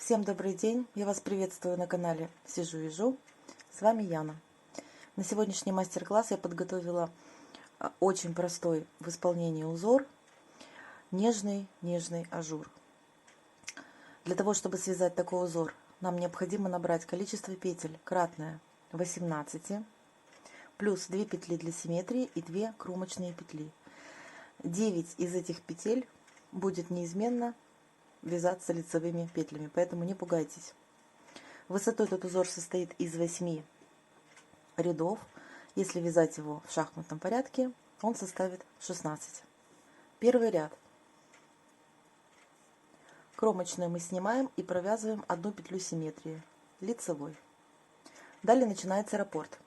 Всем добрый день! Я вас приветствую на канале Сижу Вяжу. С вами Яна. На сегодняшний мастер-класс я подготовила очень простой в исполнении узор нежный ажур. Для того, чтобы связать такой узор, нам необходимо набрать количество петель кратное 18, плюс 2 петли для симметрии и 2 кромочные петли. 9 из этих петель будет неизменно вязаться лицевыми петлями, поэтому не пугайтесь. Высотой этот узор состоит из 8 рядов. Если вязать его в шахматном порядке, он составит 16. Первый ряд. Кромочную мы снимаем и провязываем одну петлю симметрии, лицевой. Далее начинается раппорт.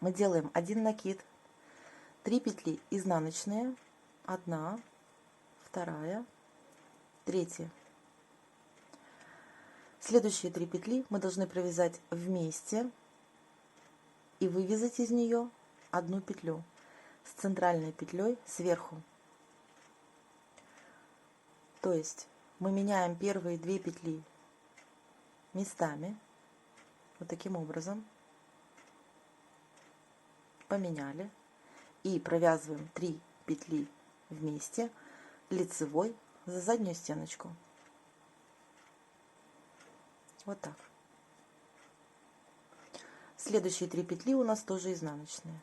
Мы делаем один накид, 3 петли изнаночные, 1, 2, 3. Следующие 3 петли мы должны провязать вместе и вывязать из нее одну петлю с центральной петлей сверху. То есть мы меняем первые 2 петли местами, вот таким образом, поменяли, и провязываем 3 петли вместе лицевой за заднюю стеночку. Вот так. Следующие 3 петли у нас тоже изнаночные.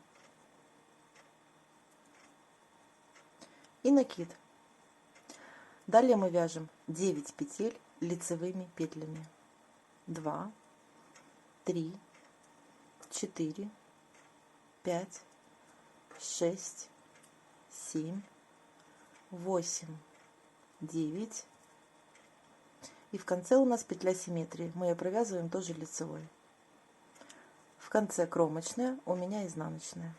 И накид. Далее мы вяжем 9 петель лицевыми петлями. 2, 3, 4, 5, 6, 7, 8, 9. И в конце у нас петля симметрии. Мы ее провязываем тоже лицевой. В конце кромочная, у меня изнаночная.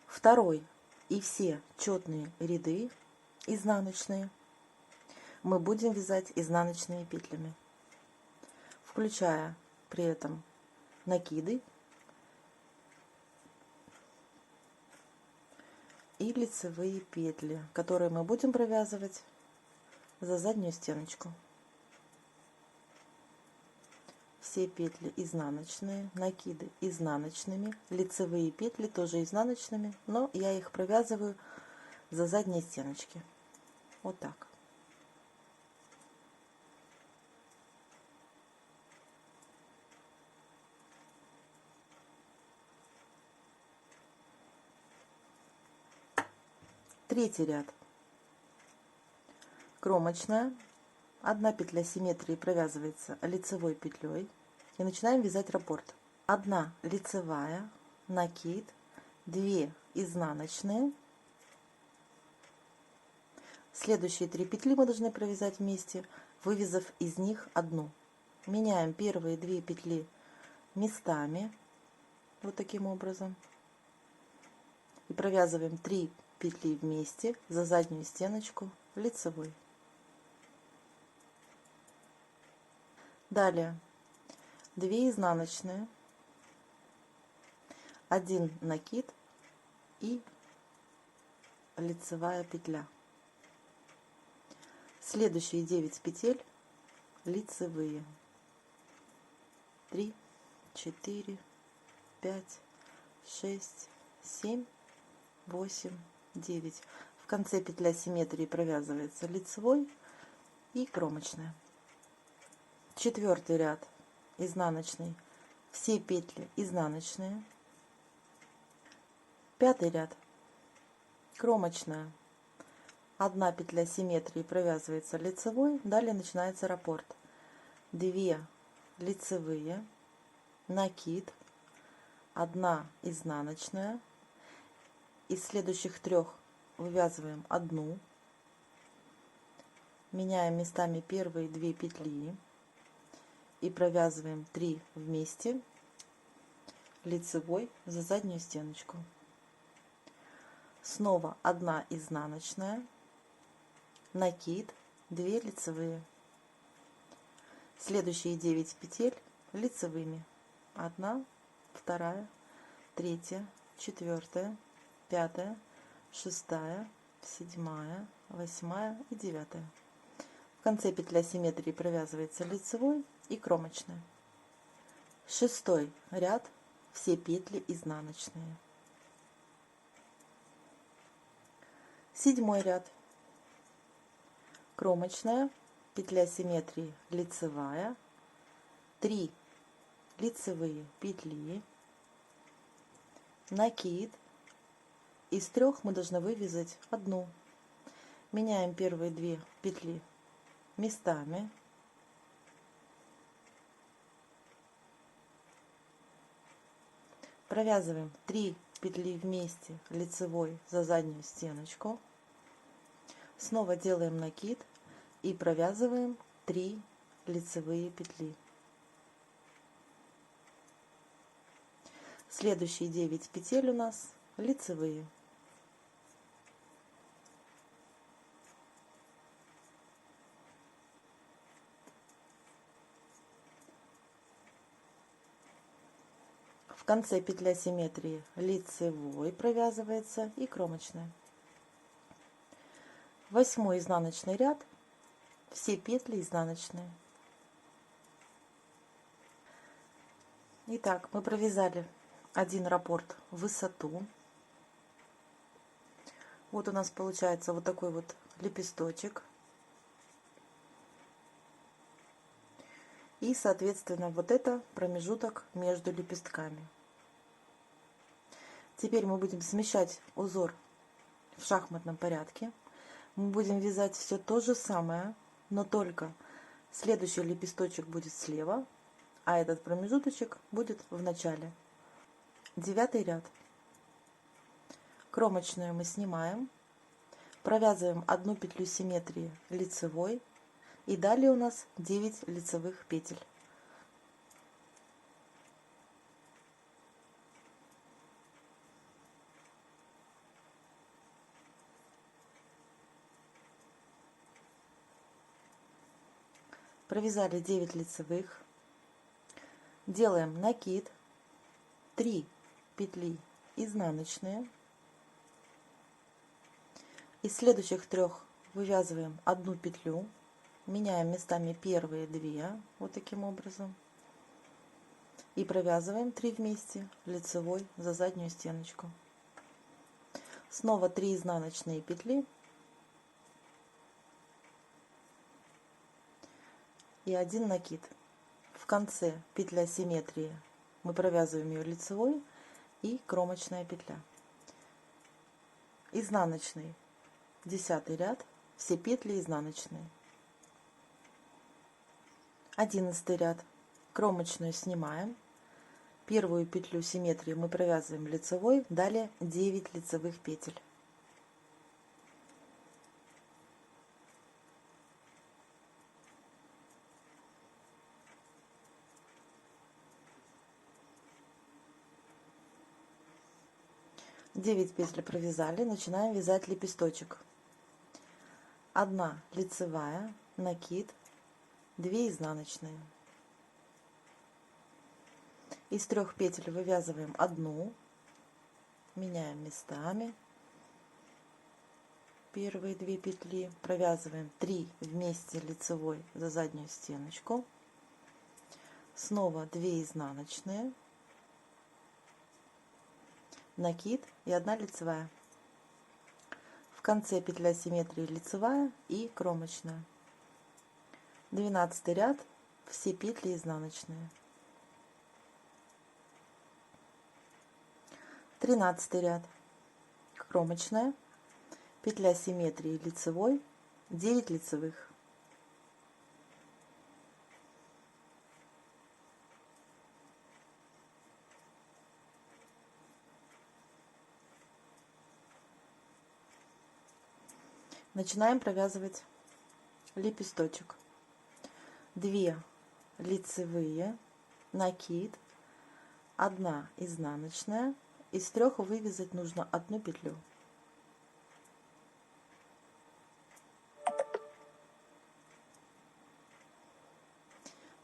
Второй и все четные ряды изнаночные мы будем вязать изнаночными петлями, включая при этом накиды и лицевые петли, которые мы будем провязывать за заднюю стеночку. Все петли изнаночные, накиды изнаночными, лицевые петли тоже изнаночными, но я их провязываю за задние стеночки. Вот так. Третий ряд. Кромочная. 1 петля симметрии провязывается лицевой петлей. И начинаем вязать раппорт. 1 лицевая, накид, 2 изнаночные. Следующие 3 петли мы должны провязать вместе, вывязав из них одну. Меняем первые 2 петли местами, вот таким образом. И провязываем 3 петли вместе за заднюю стеночку лицевой. Далее 2 изнаночные, 1 накид и лицевая петля. Следующие 9 петель лицевые. 3, 4, 5, 6, 7, 8, 9. В конце петля симметрии провязывается лицевой и кромочная. Четвертый ряд изнаночный, все петли изнаночные. Пятый ряд кромочная, 1 петля симметрии провязывается лицевой. Далее начинается раппорт. 2 лицевые, накид, 1 изнаночная. Из следующих 3 вывязываем одну, меняем местами первые 2 петли и провязываем 3 вместе лицевой за заднюю стеночку. Снова 1 изнаночная, накид, 2 лицевые. Следующие 9 петель лицевыми. 1, 2, 3, 4, 5, 6, 7, 8 и 9. В конце петля симметрии провязывается лицевой и кромочная. 6 ряд, все петли изнаночные. 7 ряд, кромочная, петля симметрии лицевая, 3 лицевые петли, накид. Из 3 мы должны вывязать одну. Меняем первые 2 петли местами. Провязываем 3 петли вместе лицевой за заднюю стеночку. Снова делаем накид и провязываем 3 лицевые петли. Следующие 9 петель у нас лицевые. В конце петля симметрии лицевой провязывается и кромочная. 8 изнаночный ряд, все петли изнаночные. Итак, мы провязали один раппорт в высоту. Вот у нас получается вот такой вот лепесточек. И, соответственно, вот это промежуток между лепестками. Теперь мы будем смещать узор в шахматном порядке. Мы будем вязать все то же самое, но только следующий лепесточек будет слева, а этот промежуточек будет в начале. 9 ряд. Кромочную мы снимаем, провязываем одну петлю симметрии лицевой. И далее у нас 9 лицевых петель. Провязали 9 лицевых. Делаем накид, 3 петли изнаночные. Из следующих 3 вывязываем одну петлю. Меняем местами первые 2, вот таким образом. И провязываем 3 вместе лицевой за заднюю стеночку. Снова 3 изнаночные петли. И 1 накид. В конце петля симметрии мы провязываем ее лицевой и кромочная петля. Изнаночный 10 ряд, все петли изнаночные. 11 ряд, кромочную снимаем, первую петлю симметрии мы провязываем лицевой, далее 9 лицевых петель. Девять петель провязали, начинаем вязать лепесточек. 1 лицевая, накид, 2 изнаночные. Из 3 петель вывязываем одну, меняем местами. Первые 2 петли провязываем 3 вместе лицевой за заднюю стеночку. Снова 2 изнаночные, накид и 1 лицевая. В конце петля симметрии лицевая и кромочная. 12 ряд, все петли изнаночные. 13 ряд, кромочная, петля симметрии лицевой, 9 лицевых. Начинаем провязывать лепесточек. 2 лицевые, накид, 1 изнаночная. Из 3 вывязать нужно 1 петлю.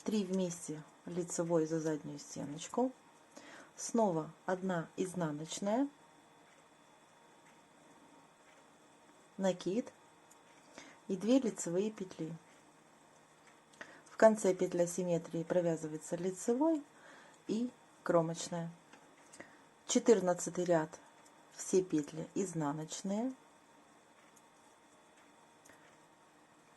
Три вместе лицевой за заднюю стеночку. Снова 1 изнаночная, накид и 2 лицевые петли. конце петля симметрии провязывается лицевой и кромочная. 14 ряд, все петли изнаночные.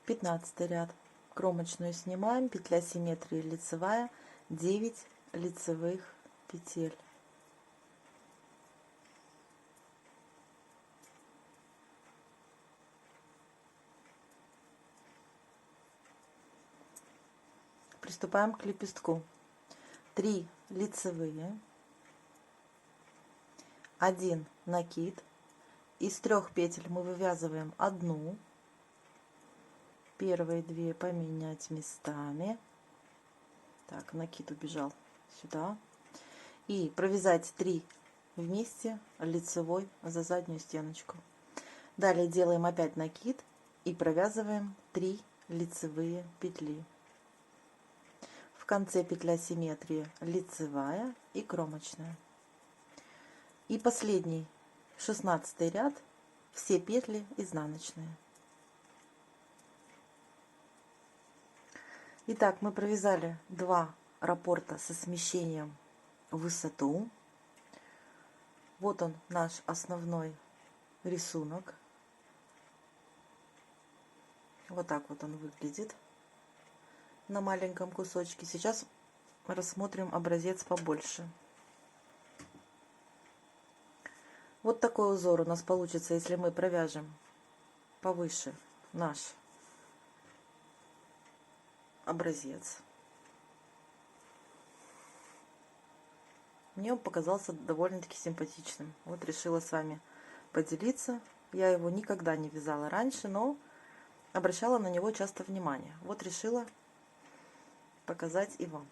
15 ряд, кромочную снимаем, петля симметрии лицевая, 9 лицевых петель. Приступаем к лепестку. 3 лицевые, 1 накид. Из 3 петель мы вывязываем одну. Первые 2 поменять местами. Так, накид убежал сюда. И провязать 3 вместе лицевой за заднюю стеночку. Далее делаем опять накид и провязываем 3 лицевые петли. В конце петля симметрии лицевая и кромочная. И последний 16 ряд, все петли изнаночные. Итак, мы провязали 2 раппорта со смещением в высоту. Вот он, наш основной рисунок. Вот так вот он выглядит на маленьком кусочке. Сейчас рассмотрим образец побольше. Вот такой узор у нас получится, если мы провяжем повыше наш образец. Мне он показался довольно-таки симпатичным. Вот решила с вами поделиться. Я его никогда не вязала раньше, но обращала на него часто внимание. Вот решила показать и вам.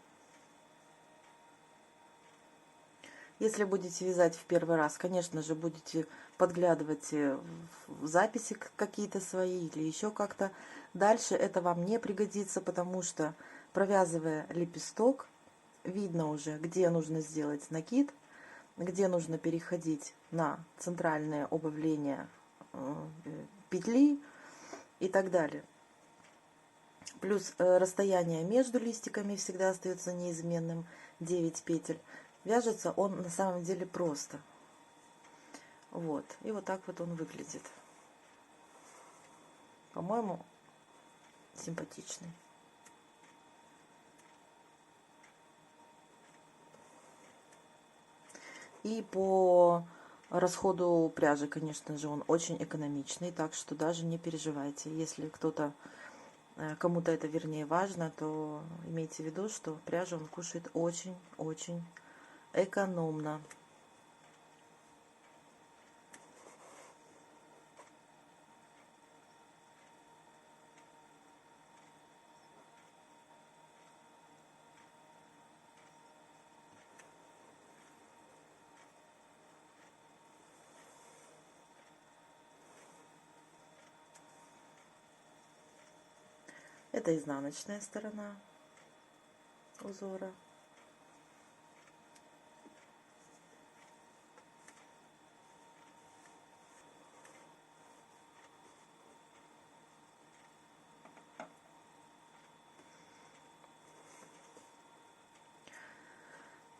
Если будете вязать в первый раз, конечно же, будете подглядывать в записи какие-то свои или еще как-то. Дальше это вам не пригодится, потому что, провязывая лепесток, видно уже, где нужно сделать накид, где нужно переходить на центральное убавление петли и так далее. Плюс расстояние между листиками всегда остается неизменным, 9 петель. Вяжется он на самом деле просто. Вот. И вот так вот он выглядит. По-моему, симпатичный. И по расходу пряжи, конечно же, он очень экономичный, так что даже не переживайте. Если кому-то это, вернее, важно, то имейте в виду, что пряжу он кушает очень-очень экономно. Это изнаночная сторона узора.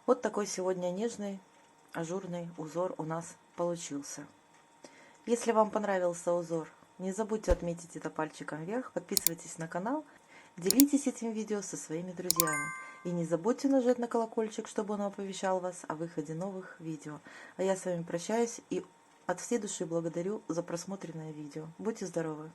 Вот такой сегодня нежный ажурный узор у нас получился. Если вам понравился узор, не забудьте отметить это пальчиком вверх, подписывайтесь на канал, делитесь этим видео со своими друзьями. И не забудьте нажать на колокольчик, чтобы он оповещал вас о выходе новых видео. А я с вами прощаюсь и от всей души благодарю за просмотренное видео. Будьте здоровы!